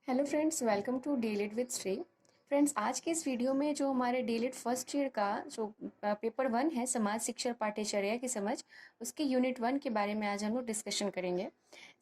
Hello friends, welcome to delight with Shri. Friends, आज के इस वीडियो में जो हमारे डीलिट फर्स्ट ईयर का जो पेपर 1 है, समाज शिक्षा पाठ्यचर्या की समझ, उसके यूनिट 1 के बारे में आज हम लोग डिस्कशन करेंगे।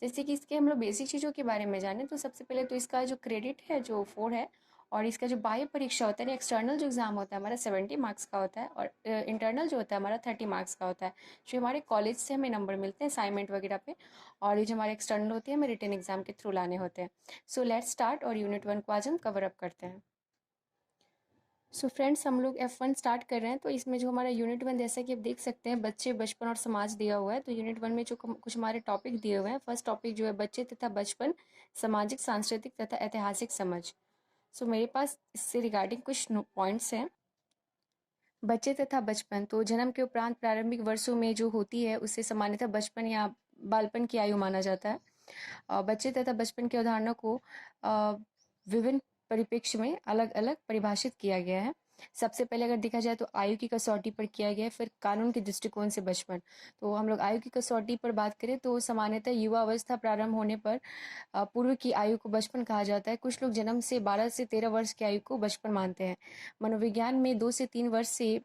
जैसे कि इसके हम लोग बेसिक चीज़ों के बारे में जानें तो सबसे पहले तो इसका जो क्रेडिट है जो 4 है, और इसका जो बाह्य परीक्षा होता है, एक्सटर्नल जो एग्ज़ाम होता है हमारा 70 मार्क्स का होता है, और इंटरनल जो होता है हमारा 30 मार्क्स का होता है। जो हमारे कॉलेज से हमें नंबर मिलते हैं असाइनमेंट वगैरह पे, और ये जो हमारे एक्सटर्नल होते हैं हमें रिटन एग्जाम के थ्रू लाने होते हैं। सो लेट्स स्टार्ट, और यूनिट 1 को आज हम कवर अप करते हैं। सो फ्रेंड्स, हम लोग F1 स्टार्ट कर रहे हैं। तो इसमें जो हमारा यूनिट 1, जैसा कि आप देख सकते हैं, बच्चे, बचपन और समाज दिया हुआ है। तो यूनिट 1 में जो कुछ हमारे टॉपिक दिए हुए हैं, फर्स्ट टॉपिक जो है बच्चे तथा बचपन, सामाजिक, सांस्कृतिक तथा ऐतिहासिक समझ। सो मेरे पास इससे रिगार्डिंग कुछ पॉइंट्स हैं। बच्चे तथा बचपन, तो जन्म के उपरांत प्रारंभिक वर्षों में जो होती है उसे सामान्यतः बचपन या बालपन की आयु माना जाता है। बच्चे तथा बचपन की अवधारणा को विभिन्न परिप्रेक्ष्य में अलग अलग परिभाषित किया गया है। सबसे पहले अगर देखा जाए तो आयु की कसौटी पर किया गया है, फिर कानून के दृष्टिकोण से बचपन। तो हम लोग आयु की कसौटी पर बात करें तो सामान्यतः युवा अवस्था प्रारंभ होने पर पूर्व की आयु को बचपन कहा जाता है। कुछ लोग जन्म से 12 से 13 वर्ष की आयु को बचपन मानते हैं। मनोविज्ञान में 2 से 3 वर्ष से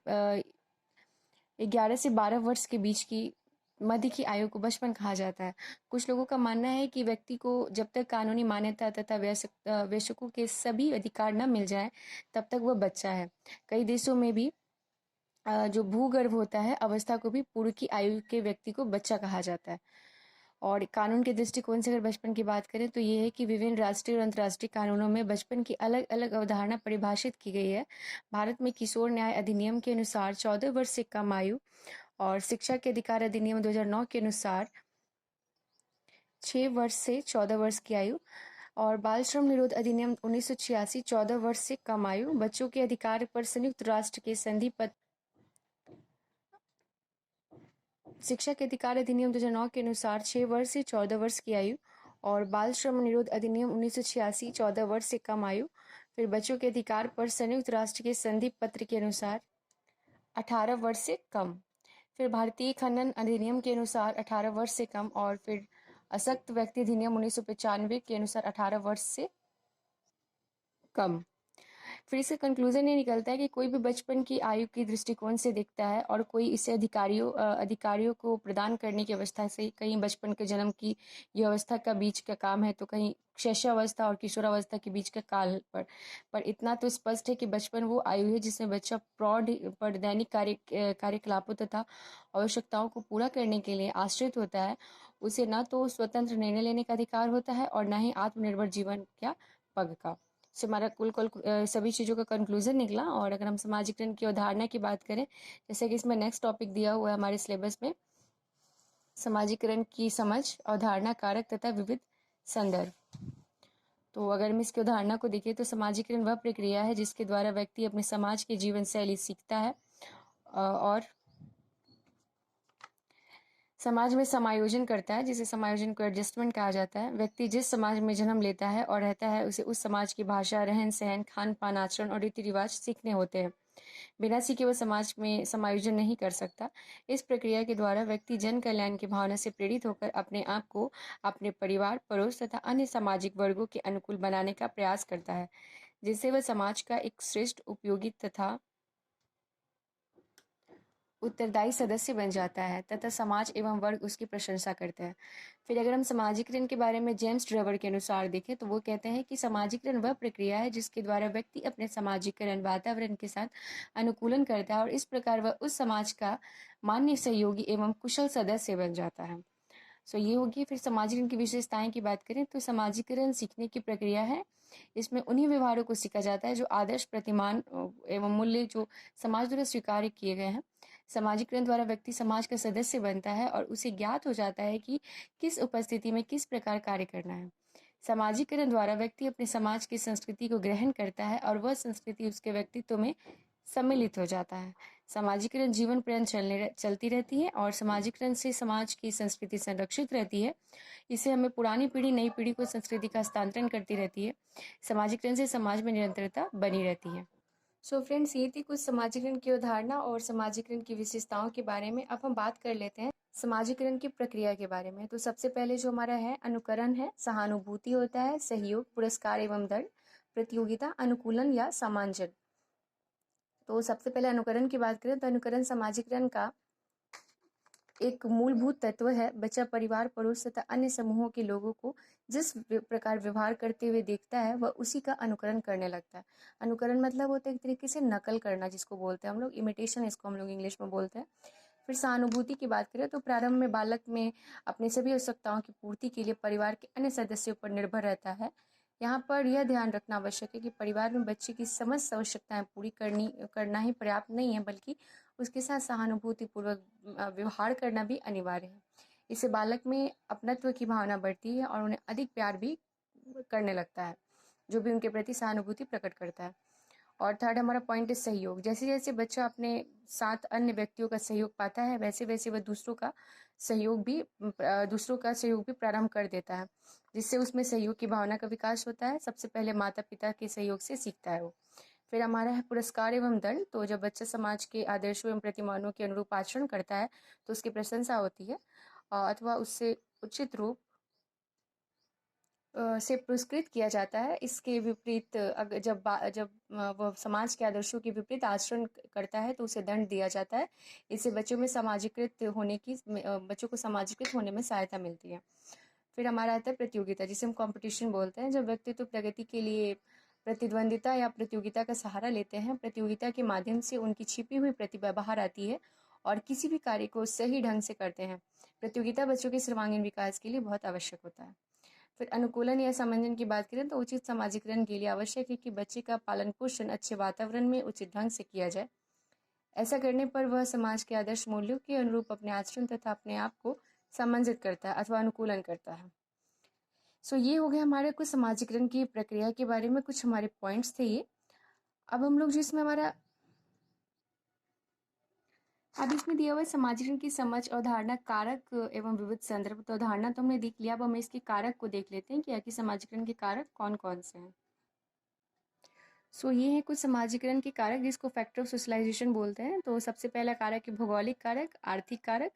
11 से 12 वर्ष के बीच की मध्य की आयु को बचपन कहा जाता है। कुछ लोगों का मानना है कि व्यक्ति को जब तक कानूनी मान्यता तथा वयस्कों के सभी अधिकार न मिल जाए तब तक वह बच्चा है। कई देशों में भी जो भूगर्भ होता है अवस्था को भी पूर्व की आयु के व्यक्ति को बच्चा कहा जाता है। और कानून के दृष्टिकोण से अगर बचपन की बात करें तो ये है कि विभिन्न राष्ट्रीय और अंतर्राष्ट्रीय कानूनों में बचपन की अलग अलग अवधारणा परिभाषित की गई है। भारत में किशोर न्याय अधिनियम के अनुसार 14 वर्ष से कम आयु, और शिक्षा के अधिकार अधिनियम 2009 के अनुसार 6 वर्ष से 14 वर्ष की आयु, और बाल श्रम निरोध अधिनियम 1986 14 वर्ष से कम आयु, बच्चों के अधिकार पर संयुक्त राष्ट्र के संधि पत्र, शिक्षा के अधिकार अधिनियम 2009 के अनुसार 6 वर्ष से 14 वर्ष की आयु, और बाल श्रम निरोध अधिनियम 1986 14 वर्ष से कम आयु, फिर बच्चों के अधिकार पर संयुक्त राष्ट्र के संधि पत्र के अनुसार 18 वर्ष से कम, फिर भारतीय खनन अधिनियम के अनुसार 18 वर्ष से कम, और फिर अशक्त व्यक्ति अधिनियम 1995 के अनुसार 18 वर्ष से कम। फिर इसका कंक्लूजन ये निकलता है कि कोई भी बचपन की आयु के दृष्टिकोण से देखता है, और कोई इसे अधिकारियों को प्रदान करने की अवस्था से, कहीं बचपन के जन्म की ये अवस्था का बीच का काम है, तो कहीं शैशवावस्था और किशोरावस्था के बीच का काल पर इतना तो स्पष्ट है कि बचपन वो आयु है जिसमें बच्चा प्रौढ़ पर दैनिक कार्यकलापों तथा आवश्यकताओं को पूरा करने के लिए आश्रित होता है। उसे न तो स्वतंत्र निर्णय लेने का अधिकार होता है और न ही आत्मनिर्भर जीवन का पग का। से हमारा सभी चीज़ों का कंक्लूजन निकला। और अगर हम समाजीकरण की अवधारणा की बात करें, जैसे कि इसमें नेक्स्ट टॉपिक दिया हुआ है हमारे सिलेबस में, समाजीकरण की समझ, अवधारणा, कारक तथा विविध संदर्भ। तो अगर हम इसकी उदाहरणा को देखें तो समाजीकरण वह प्रक्रिया है जिसके द्वारा व्यक्ति अपने समाज की जीवन शैली सीखता है और समाज में समायोजन करता है, जिसे समायोजन को एडजस्टमेंट कहा जाता है। व्यक्ति जिस समाज में जन्म लेता है और रहता है उसे उस समाज की भाषा, रहन सहन, खान पान, आचरण और रीति रिवाज सीखने होते हैं। बिना सीखे वह समाज में समायोजन नहीं कर सकता। इस प्रक्रिया के द्वारा व्यक्ति जन कल्याण की भावना से प्रेरित होकर अपने आप को अपने परिवार, पड़ोस तथा अन्य सामाजिक वर्गों के अनुकूल बनाने का प्रयास करता है, जिससे वह समाज का एक श्रेष्ठ, उपयोगी तथा उत्तरदायी सदस्य बन जाता है तथा समाज एवं वर्ग उसकी प्रशंसा करते हैं। फिर अगर हम समाजीकरण के बारे में जेम्स ड्रेवर के अनुसार देखें तो वो कहते हैं कि समाजीकरण वह प्रक्रिया है जिसके द्वारा व्यक्ति अपने समाजीकरण वातावरण के साथ अनुकूलन करता है और इस प्रकार वह उस समाज का मान्य सहयोगी एवं कुशल सदस्य बन जाता है। सो ये होगी। फिर समाजीकरण की विशेषताएं की बात करें तो समाजीकरण सीखने की प्रक्रिया है। इसमें उन्हीं व्यवहारों को सीखा जाता है जो आदर्श, प्रतिमान एवं मूल्य जो समाज द्वारा स्वीकार किए गए हैं। समाजीकरण द्वारा व्यक्ति समाज का सदस्य बनता है और उसे ज्ञात हो जाता है कि किस उपस्थिति में किस प्रकार कार्य करना है। समाजीकरण द्वारा व्यक्ति अपने समाज की संस्कृति को ग्रहण करता है और वह संस्कृति उसके व्यक्तित्व में सम्मिलित हो जाता है। समाजीकरण जीवन पर्यंत चलती रहती है और समाजीकरण से समाज की संस्कृति संरक्षित रहती है। इसे हमें पुरानी पीढ़ी नई पीढ़ी को संस्कृति का हस्तांतरण करती रहती है। समाजीकरण से समाज में निरंतरता बनी रहती है। सो फ्रेंड्स, ये थी कुछ समाजीकरण की अवधारणा और समाजीकरण की विशेषताओं के बारे में। अब हम बात कर लेते हैं समाजीकरण की प्रक्रिया के बारे में। तो सबसे पहले जो हमारा है अनुकरण है, सहानुभूति होता है, सहयोग, पुरस्कार एवं दंड, प्रतियोगिता, अनुकूलन या समांजन। तो सबसे पहले अनुकरण की बात करें तो अनुकरण समाजीकरण का एक मूलभूत तत्व है। बच्चा परिवार, पड़ोस तथा अन्य समूहों के लोगों को जिस प्रकार व्यवहार करते हुए देखता है वह उसी का अनुकरण करने लगता है। अनुकरण मतलब होता है एक तरीके से नकल करना, जिसको बोलते हैं हम लोग इमिटेशन, इसको हम लोग इंग्लिश में बोलते हैं। फिर सहानुभूति की बात करें तो प्रारंभ में बालक में अपनी सभी आवश्यकताओं की पूर्ति के लिए परिवार के अन्य सदस्यों पर निर्भर रहता है। यहाँ पर यह ध्यान रखना आवश्यक है कि परिवार में बच्चे की समस्त आवश्यकताएं पूरी करना ही पर्याप्त नहीं है, बल्कि उसके साथ सहानुभूतिपूर्वक व्यवहार करना भी अनिवार्य है। इससे बालक में अपनत्व की भावना बढ़ती है और उन्हें अधिक प्यार भी करने लगता है, जो भी उनके प्रति सहानुभूति प्रकट करता है। और थर्ड हमारा पॉइंट है सहयोग। जैसे जैसे बच्चा अपने साथ अन्य व्यक्तियों का सहयोग पाता है, वैसे वैसे वह दूसरों का सहयोग भी प्रारंभ कर देता है, जिससे उसमें सहयोग की भावना का विकास होता है। सबसे पहले माता पिता के सहयोग से सीखता है वो। फिर हमारा है पुरस्कार एवं दंड। तो जब बच्चा समाज के आदर्शों एवं प्रतिमानों के अनुरूप आचरण करता है तो उसकी प्रशंसा होती है, अथवा उससे उचित रूप से पुरस्कृत किया जाता है। इसके विपरीत जब वह समाज के आदर्शों के विपरीत आचरण करता है तो उसे दंड दिया जाता है। इससे बच्चों को समाजीकृत होने में सहायता मिलती है। फिर हमारा आता है प्रतियोगिता, जिसे हम कंपटीशन बोलते हैं। जब व्यक्तित्व प्रगति के लिए प्रतिद्वंदिता या प्रतियोगिता का सहारा लेते हैं, प्रतियोगिता के माध्यम से उनकी छिपी हुई प्रतिभा बाहर आती है और किसी भी कार्य को सही ढंग से करते हैं। प्रतियोगिता बच्चों के सर्वांगीण विकास के लिए बहुत आवश्यक होता है। फिर अनुकूलन या समंजन की बात करें तो उचित समाजीकरण के लिए आवश्यक है कि बच्चे का पालन पोषण अच्छे वातावरण में उचित ढंग से किया जाए। ऐसा करने पर वह समाज के आदर्श मूल्यों के अनुरूप अपने आचरण तथा अपने आप को समंजित करता है अथवा अनुकूलन करता है। ये हो गया हमारे कुछ समाजीकरण की प्रक्रिया के बारे में, कुछ हमारे पॉइंट्स थे ये। अब हम लोग जिसमें हमारा अब इसमें दिया हुआ है समाजीकरण की समझ, अवधारणा, कारक एवं विविध संदर्भ। तो अवधारणा तो हमने देख लिया, अब हम इसके कारक को देख लेते हैं कि आखिर समाजीकरण के कारक कौन कौन से हैं। ये है कुछ समाजीकरण के कारक जिसको फैक्टर ऑफ सोशलाइजेशन बोलते हैं। तो सबसे पहला कारक है भौगोलिक कारक, आर्थिक कारक,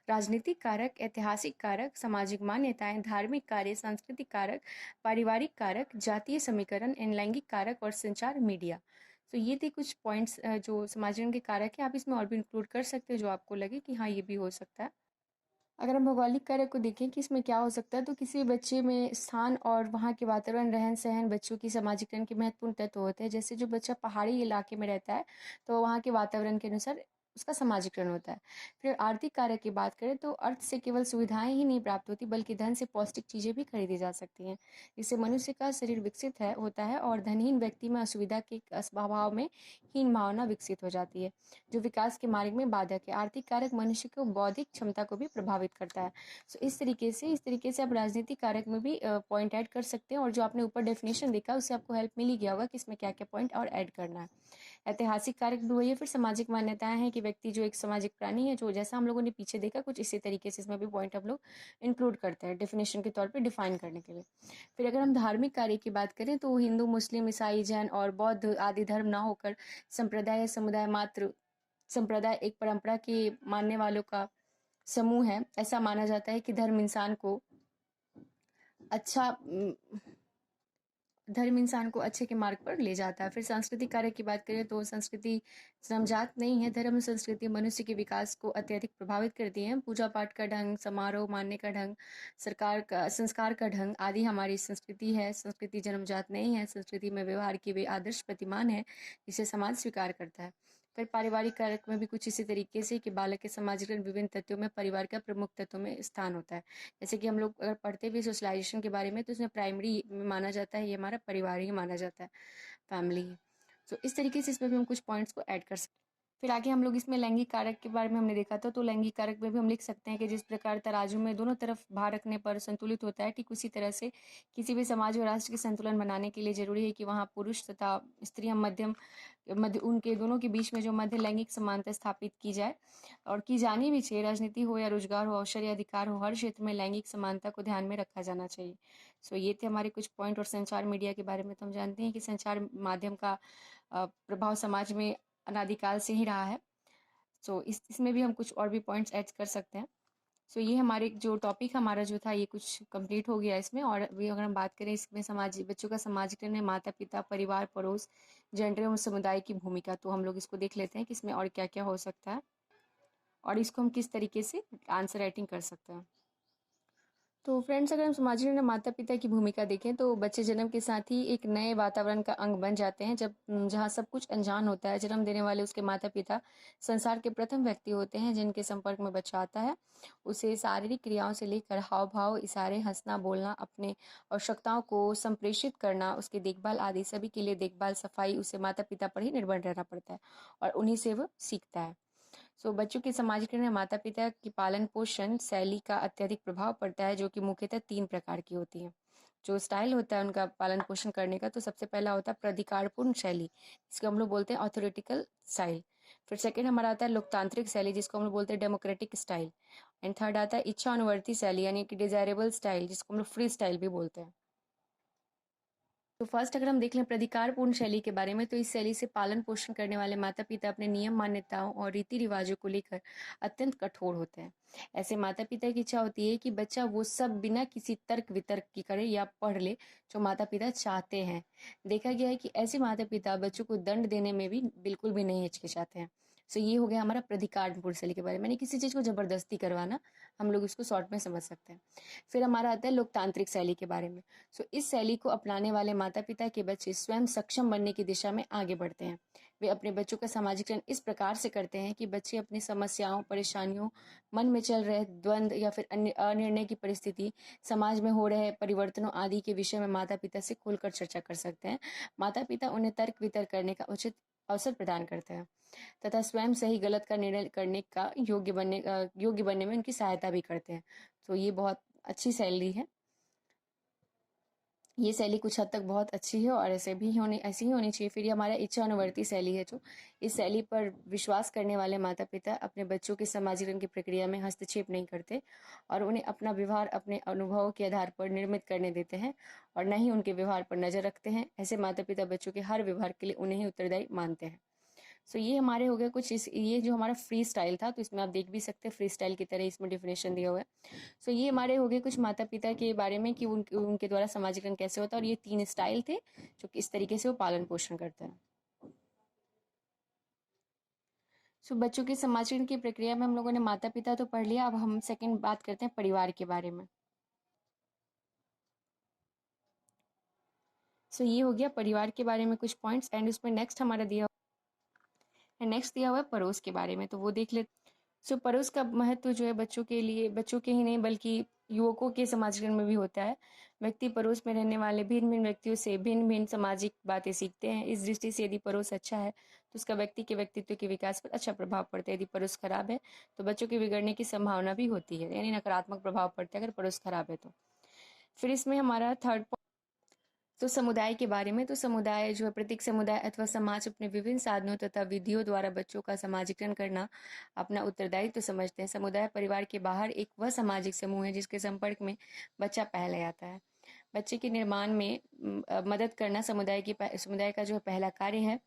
राजनीतिक कारक, ऐतिहासिक कारक, सामाजिक मान्यताएं, धार्मिक कार्य, सांस्कृतिक कारक, पारिवारिक कारक, जातीय समीकरण, लैंगिक कारक और संचार मीडिया। ये थे कुछ पॉइंट्स जो समाजीकरण के कारक है। आप इसमें और भी इंक्लूड कर सकते हो जो आपको लगे कि हाँ ये भी हो सकता है। अगर हम भौगोलिक कारक को देखें कि इसमें क्या हो सकता है, तो किसी बच्चे में स्थान और वहाँ के वातावरण, रहन सहन बच्चों की समाजीकरण के महत्वपूर्ण तत्व होते हैं। जैसे जो बच्चा पहाड़ी इलाके में रहता है तो वहाँ के वातावरण के अनुसार उसका समाजीकरण होता है। फिर आर्थिक कारक की बात करें तो अर्थ से केवल सुविधाएं ही नहीं प्राप्त होती, बल्कि धन से पौष्टिक चीजें भी खरीदी जा सकती हैं। इससे मनुष्य का शरीर विकसित होता है और धनहीन व्यक्ति में असुविधा के स्वभाव में हीन भावना विकसित हो जाती है, जो विकास के मार्ग में बाधक है। आर्थिक कारक मनुष्य को बौद्धिक क्षमता को भी प्रभावित करता है। इस तरीके से आप राजनीतिक कारक में भी पॉइंट ऐड कर सकते हैं, और जो आपने ऊपर डेफिनेशन देखा उससे आपको हेल्प मिल ही गया होगा कि इसमें क्या क्या पॉइंट और ऐड करना है। ऐतिहासिक कारक भी वही है। फिर सामाजिक मान्यताएं हैं कि व्यक्ति जो एक सामाजिक प्राणी है, जो जैसा हम लोगों ने पीछे देखा कुछ इसी तरीके से इसमें भी पॉइंट हम लोग इंक्लूड करते हैं डेफिनेशन के तौर पे डिफाइन करने के लिए। फिर अगर हम धार्मिक कार्य की बात करें तो हिंदू, मुस्लिम, ईसाई, जैन और बौद्ध आदि धर्म ना होकर संप्रदाय या समुदाय मात्र, संप्रदाय एक परंपरा के मानने वालों का समूह है। ऐसा माना जाता है कि अच्छा धर्म इंसान को अच्छे के मार्ग पर ले जाता है। फिर सांस्कृतिक कार्य की बात करें तो संस्कृति जन्मजात नहीं है। धर्म संस्कृति मनुष्य के विकास को अत्यधिक प्रभावित करती है। पूजा पाठ का ढंग, समारोह मानने का ढंग, संस्कार का ढंग आदि हमारी संस्कृति है। संस्कृति जन्मजात नहीं है। संस्कृति में व्यवहार के वे आदर्श प्रतिमान है जिसे समाज स्वीकार करता है। फिर पारिवारिक कारक में भी कुछ इसी तरीके से कि बालक के समाजीकरण विभिन्न तत्वों में परिवार का प्रमुख तत्वों में स्थान होता है। जैसे कि हम लोग अगर पढ़ते भी सोशलाइजेशन के बारे में तो इसमें प्राइमरी माना जाता है, ये हमारा परिवार ही माना जाता है, फैमिली ही। इस तरीके से इसमें भी हम कुछ पॉइंट्स को ऐड कर सकते हैं। फिर आगे हम लोग इसमें लैंगिक कारक के बारे में हमने देखा था। तो लैंगिक कारक में भी हम लिख सकते हैं कि जिस प्रकार तराजू में दोनों तरफ भार रखने पर संतुलित होता है, ठीक उसी तरह से किसी भी समाज और राष्ट्र के संतुलन बनाने के लिए जरूरी है कि वहाँ पुरुष तथा स्त्रियां मध्य उनके दोनों के बीच में जो मध्य लैंगिक समानता स्थापित की जाए, और की जानी भी चाहिए। राजनीति हो या रोजगार हो, अवसर या अधिकार हो, हर क्षेत्र में लैंगिक समानता को ध्यान में रखा जाना चाहिए। ये थे हमारे कुछ पॉइंट। और संचार मीडिया के बारे में तो हम जानते हैं कि संचार माध्यम का प्रभाव समाज में अनादिकाल से ही रहा है। इसमें भी हम कुछ और भी पॉइंट्स ऐड कर सकते हैं। सो ये हमारे जो टॉपिक हमारा जो था ये कुछ कंप्लीट हो गया इसमें। और अभी अगर हम बात करें इसमें बच्चों का सामाजिकरण में माता पिता, परिवार, पड़ोस, जेंडर एवं समुदाय की भूमिका, तो हम लोग इसको देख लेते हैं कि इसमें और क्या क्या हो सकता है और इसको हम किस तरीके से आंसर राइटिंग कर सकते हैं। तो फ्रेंड्स, अगर हम सामाजिक में माता पिता की भूमिका देखें तो बच्चे जन्म के साथ ही एक नए वातावरण का अंग बन जाते हैं। जब जहाँ सब कुछ अनजान होता है, जन्म देने वाले उसके माता पिता संसार के प्रथम व्यक्ति होते हैं जिनके संपर्क में बच्चा आता है। उसे शारीरिक क्रियाओं से लेकर हाव भाव, इशारे, हंसना, बोलना, अपने आवश्यकताओं को संप्रेषित करना, उसकी देखभाल आदि सभी के लिए देखभाल, सफाई उसे माता पिता पर ही निर्भर रहना पड़ता है और उन्हीं से वह सीखता है। बच्चों के समाजीकरण में माता पिता की पालन पोषण शैली का अत्यधिक प्रभाव पड़ता है, जो कि मुख्यतः 3 प्रकार की होती है। जो स्टाइल होता है उनका पालन पोषण करने का, तो सबसे पहला होता है प्राधिकारपूर्ण शैली, जिसको हम लोग बोलते हैं ऑथोरिटिकल स्टाइल। फिर सेकंड हमारा आता है लोकतांत्रिक शैली, जिसको हम लोग बोलते हैं डेमोक्रेटिक स्टाइल। एंड थर्ड आता है इच्छा अनुवर्ती शैली, यानी कि डिजायरेबल स्टाइल, जिसको हम लोग फ्री स्टाइल भी बोलते हैं। तो फर्स्ट अगर हम देख लें प्राधिकारपूर्ण शैली के बारे में, तो इस शैली से पालन पोषण करने वाले माता पिता अपने नियम, मान्यताओं और रीति रिवाजों को लेकर अत्यंत कठोर होते हैं। ऐसे माता पिता की इच्छा होती है कि बच्चा वो सब बिना किसी तर्क वितर्क की करे या पढ़ ले जो माता पिता चाहते हैं। देखा गया है कि ऐसे माता पिता बच्चों को दंड देने में भी बिल्कुल भी नहीं हिचकिचाते हैं। ये हो गया हमारा प्राधिकारपूर्ण शैली के बारे में, यानी किसी चीज को जबरदस्ती करवाना, हम लोग इसको शॉर्ट में समझ सकते हैं। फिर हमारा आता है लोकतांत्रिक शैली के बारे में। इस शैली को अपनाने वाले माता पिता के बच्चे स्वयं सक्षम बनने की दिशा में आगे बढ़ते हैं। वे अपने बच्चों का सामाजिकरण इस प्रकार से करते हैं कि बच्चे अपनी समस्याओं, परेशानियों, मन में चल रहे द्वंद्व या फिर अन्य अनिर्णय की परिस्थिति, समाज में हो रहे परिवर्तनों आदि के विषय में माता पिता से खुलकर चर्चा कर सकते हैं। माता पिता उन्हें तर्क वितर्क करने का उचित अवसर प्रदान करते हैं तथा स्वयं सही गलत का निर्णय करने का योग्य बनने में उनकी सहायता भी करते हैं। ये बहुत अच्छी शैली है। ये शैली कुछ हद तक बहुत अच्छी है और ऐसी ही होनी चाहिए। फिर ये हमारा इच्छा अनुवर्ती शैली है, जो इस शैली पर विश्वास करने वाले माता पिता अपने बच्चों के समाजीकरण की प्रक्रिया में हस्तक्षेप नहीं करते और उन्हें अपना व्यवहार अपने अनुभवों के आधार पर निर्मित करने देते हैं और न ही उनके व्यवहार पर नजर रखते हैं। ऐसे माता पिता बच्चों के हर व्यवहार के लिए उन्हें ही उत्तरदायी मानते हैं। ये हमारे हो गए कुछ ये जो हमारा फ्री स्टाइल था, तो इसमें आप देख भी सकते हैं फ्री स्टाइल की तरह इसमें डिफिनेशन दिया हुआ है। ये हमारे हो गए कुछ माता पिता के बारे में कि उनके द्वारा समाजीकरण कैसे होता है, और ये 3 स्टाइल थे जो किस तरीके से वो पालन पोषण करते हैं। बच्चों के समाजीकरण की प्रक्रिया में हम लोगों ने माता पिता तो पढ़ लिया, अब हम सेकंड बात करते हैं परिवार के बारे में। ये हो गया परिवार के बारे में कुछ पॉइंट्स। एंड उसमें नेक्स्ट दिया हुआ है पड़ोस के बारे में, तो वो देख ले। पड़ोस का महत्व जो है बच्चों के लिए, बच्चों के ही नहीं बल्कि युवकों के समाजीकरण में भी होता है। व्यक्ति पड़ोस में रहने वाले भिन्न भिन्न व्यक्तियों से भिन्न भिन्न सामाजिक बातें सीखते हैं। इस दृष्टि से यदि पड़ोस अच्छा है तो उसका व्यक्ति के व्यक्तित्व के विकास पर अच्छा प्रभाव पड़ता है। यदि पड़ोस खराब है तो बच्चों के बिगड़ने की संभावना भी होती है, यानी नकारात्मक प्रभाव पड़ता है अगर पड़ोस खराब है तो। फिर इसमें हमारा थर्ड, समुदाय के बारे में, तो समुदाय जो है प्रत्येक समुदाय अथवा समाज अपने विभिन्न साधनों तथा विधियों द्वारा बच्चों का समाजीकरण करना अपना उत्तरदायित्व समझते हैं। समुदाय परिवार के बाहर एक वह सामाजिक समूह है जिसके संपर्क में बच्चा पहले आता है। बच्चे के निर्माण में मदद करना समुदाय का जो है पहला कार्य है।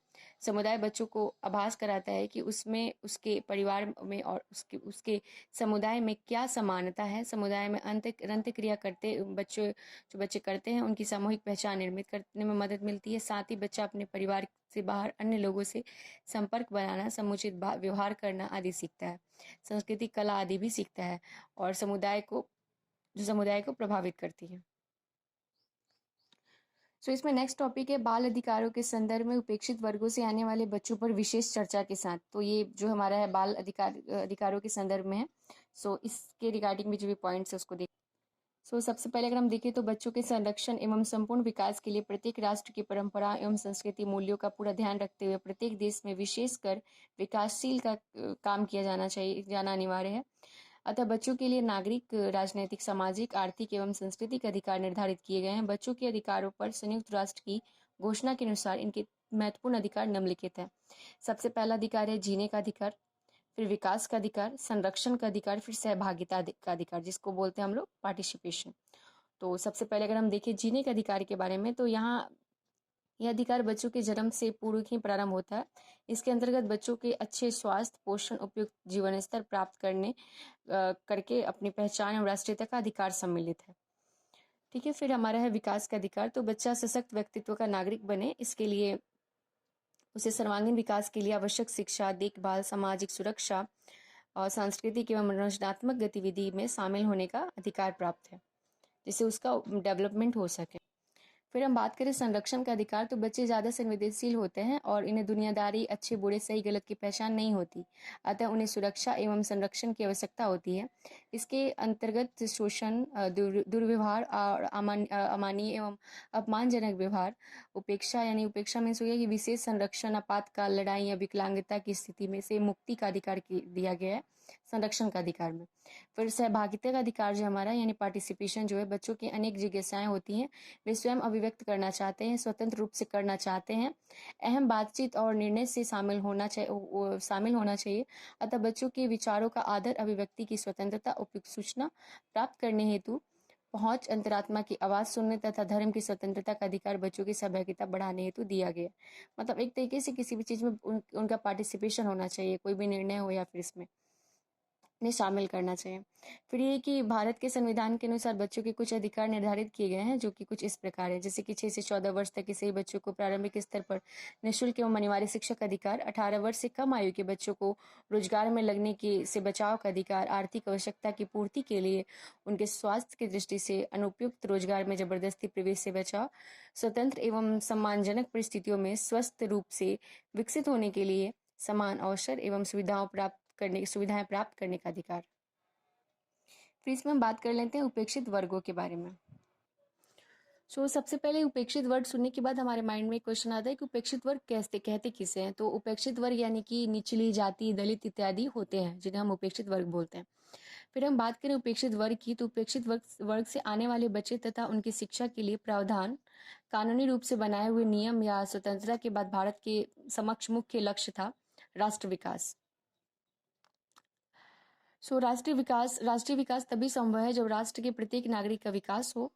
समुदाय बच्चों को आभास कराता है कि उसमें, उसके परिवार में और उसके समुदाय में क्या समानता है। समुदाय में अंत्यक्रिया करते बच्चे करते हैं, उनकी सामूहिक पहचान निर्मित करने में मदद मिलती है। साथ ही बच्चा अपने परिवार से बाहर अन्य लोगों से संपर्क बनाना, समुचित व्यवहार करना आदि सीखता है। संस्कृति, कला आदि भी सीखता है और समुदाय को प्रभावित करती है। इसमें नेक्स्ट टॉपिक है बाल अधिकारों के संदर्भ में उपेक्षित वर्गों से आने वाले बच्चों पर विशेष चर्चा के साथ। ये जो हमारा है बाल अधिकारों के संदर्भ में है। इसके रिगार्डिंग भी जो भी पॉइंट्स है उसको देख। सबसे पहले अगर हम देखें तो बच्चों के संरक्षण एवं संपूर्ण विकास के लिए प्रत्येक राष्ट्र की परंपरा एवं संस्कृति मूल्यों का पूरा ध्यान रखते हुए प्रत्येक देश में विशेषकर विकासशील का काम किया जाना अनिवार्य है। अतः बच्चों के लिए नागरिक, राजनैतिक, सामाजिक, आर्थिक एवं सांस्कृतिक अधिकार निर्धारित किए गए हैं। बच्चों के अधिकारों पर संयुक्त राष्ट्र की घोषणा के अनुसार इनके महत्वपूर्ण अधिकार निम्नलिखित है। सबसे पहला अधिकार है जीने का अधिकार, फिर विकास का अधिकार, संरक्षण का अधिकार, फिर सहभागिता का अधिकार, जिसको बोलते हैं हम लोग पार्टिसिपेशन। सबसे पहले अगर हम देखें जीने के अधिकार के बारे में, तो यहाँ यह अधिकार बच्चों के जन्म से पूर्व ही प्रारंभ होता है। इसके अंतर्गत बच्चों के अच्छे स्वास्थ्य, पोषण, उपयुक्त जीवन स्तर प्राप्त करके अपनी पहचान एवं राष्ट्रीयता का अधिकार सम्मिलित है। ठीक है, फिर हमारा है विकास का अधिकार। तो बच्चा सशक्त व्यक्तित्व का नागरिक बने, इसके लिए उसे सर्वांगीण विकास के लिए आवश्यक शिक्षा, देखभाल, सामाजिक सुरक्षा और सांस्कृतिक एवं मनोरंजनात्मक गतिविधि में शामिल होने का अधिकार प्राप्त है, जिससे उसका डेवलपमेंट हो सके। फिर हम बात करें संरक्षण का अधिकार, तो बच्चे ज़्यादा संवेदनशील होते हैं और इन्हें दुनियादारी, अच्छे बुरे, सही गलत की पहचान नहीं होती, अतः उन्हें सुरक्षा एवं संरक्षण की आवश्यकता होती है। इसके अंतर्गत शोषण, दुर्व्यवहार और अमानवीय एवं अपमानजनक व्यवहार, उपेक्षा यानी उपेक्षा में कि विशेष संरक्षण, आपातकाल, लड़ाई या विकलांगता की स्थिति में से मुक्ति का अधिकार दिया गया है संरक्षण का अधिकार में। फिर सहभागिता का अधिकार जो हमारा यानी पार्टिसिपेशन जो है, बच्चों की अनेक जिज्ञासाएं होती हैं, वे स्वयं अभिव्यक्त करना चाहते हैं, स्वतंत्र रूप से करना चाहते हैं, अहम बातचीत और निर्णय से शामिल होना चाहिए। अतः बच्चों के विचारों का आदर, अभिव्यक्ति की स्वतंत्रता, उपयुक्त सूचना प्राप्त करने हेतु पहुंच, अंतरात्मा की आवाज सुनने तथा धर्म की स्वतंत्रता का अधिकार बच्चों की सहभागिता बढ़ाने हेतु दिया गया। मतलब एक तरीके से किसी भी चीज में उनका पार्टिसिपेशन होना चाहिए, कोई भी निर्णय हो या फिर इसमें ने शामिल करना चाहिए। फिर ये कि भारत के संविधान के अनुसार बच्चों के कुछ अधिकार निर्धारित किए गए हैं, जो कि कुछ इस प्रकार है, जैसे कि 6 से 14 वर्ष तक के सभी बच्चों को प्रारंभिक स्तर पर निःशुल्क एवं अनिवार्य शिक्षा का अधिकार, 18 वर्ष से कम आयु के बच्चों को रोजगार में लगने के से बचाव का अधिकार, आर्थिक आवश्यकता की पूर्ति के लिए उनके स्वास्थ्य की दृष्टि से अनुपयुक्त रोजगार में जबरदस्ती प्रवेश से बचाव, स्वतंत्र एवं सम्मानजनक परिस्थितियों में स्वस्थ रूप से विकसित होने के लिए समान अवसर एवं सुविधाएं प्राप्त करने का अधिकार। फिर इसमें हम बात कर लेते हैं उपेक्षित वर्गों के बारे में। सबसे पहले उपेक्षित वर्ग सुनने के बाद हमारे माइंड में क्वेश्चन आता है कि उपेक्षित वर्ग कहते किसे हैं। तो उपेक्षित वर्ग यानी कि निचली जाति, दलित इत्यादि होते हैं, जिन्हें हम उपेक्षित वर्ग बोलते हैं। फिर हम बात करें उपेक्षित वर्ग की, तो उपेक्षित वर्ग से आने वाले बच्चे तथा उनकी शिक्षा के लिए प्रावधान कानूनी रूप से बनाए हुए नियम या स्वतंत्रता के बाद भारत के समक्ष मुख्य लक्ष्य था राष्ट्र विकास। राष्ट्रीय विकास तभी संभव है जब राष्ट्र के प्रत्येक नागरिक का विकास हो।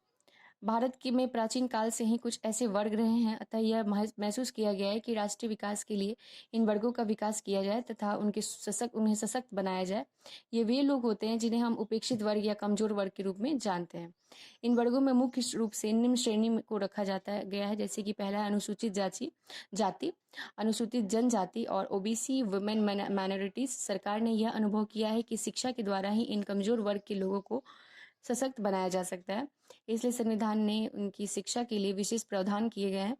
भारत की में प्राचीन काल से ही कुछ ऐसे वर्ग रहे हैं, अतः यह महसूस किया गया है कि राष्ट्रीय विकास के लिए इन वर्गों का विकास किया जाए तथा उन्हें सशक्त बनाया जाए। ये वे लोग होते हैं जिन्हें हम उपेक्षित वर्ग या कमजोर वर्ग के रूप में जानते हैं। इन वर्गों में मुख्य रूप से निम्न श्रेणी को रखा गया है, जैसे कि पहला अनुसूचित जाति, अनुसूचित जनजाति और ओबीसी, वुमेन माइनॉरिटीज। सरकार ने यह अनुभव किया है कि शिक्षा के द्वारा ही इन कमजोर वर्ग के लोगों को सशक्त बनाया जा सकता है, इसलिए संविधान ने उनकी शिक्षा के लिए विशेष प्रावधान किए गए हैं।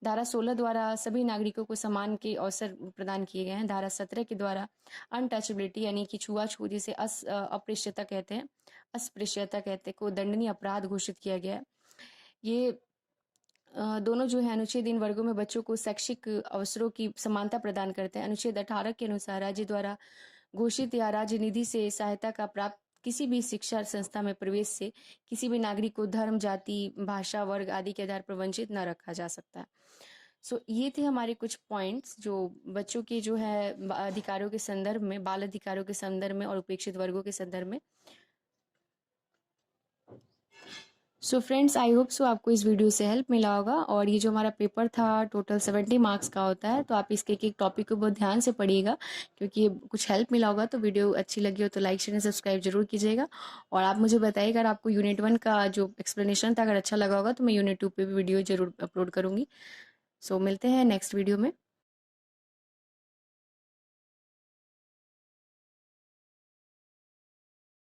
धारा 16 द्वारा सभी नागरिकों को समान के अवसर प्रदान किए गए हैं। धारा 17 के द्वारा अनटचेबिलिटी यानी कि छुआछूत, जिसे अस्पृश्यता कहते को दंडनीय अपराध घोषित किया गया है। ये दोनों जो है अनुच्छेद इन वर्गों में बच्चों को शैक्षिक अवसरों की समानता प्रदान करते हैं। अनुच्छेद 18 के अनुसार राज्य द्वारा घोषित या राज्य निधि से सहायता का प्राप्त किसी भी शिक्षा संस्था में प्रवेश से किसी भी नागरिक को धर्म, जाति, भाषा, वर्ग आदि के आधार पर वंचित न रखा जा सकता है। ये थे हमारे कुछ पॉइंट्स जो बच्चों के जो है अधिकारों के संदर्भ में, बाल अधिकारों के संदर्भ में और उपेक्षित वर्गों के संदर्भ में। फ्रेंड्स, आई होप आपको इस वीडियो से हेल्प मिला होगा। और ये जो हमारा पेपर था टोटल 70 मार्क्स का होता है, तो आप इसके एक टॉपिक को बहुत ध्यान से पढ़िएगा, क्योंकि कुछ हेल्प मिला होगा। तो वीडियो अच्छी लगी हो तो लाइक, शेयर, सब्सक्राइब जरूर कीजिएगा। और आप मुझे बताइए अगर आपको यूनिट 1 का जो एक्सप्लेनेशन था अगर अच्छा लगा होगा तो मैं यूनिट 2 पे भी वीडियो जरूर अपलोड करूँगी। मिलते हैं नेक्स्ट वीडियो में।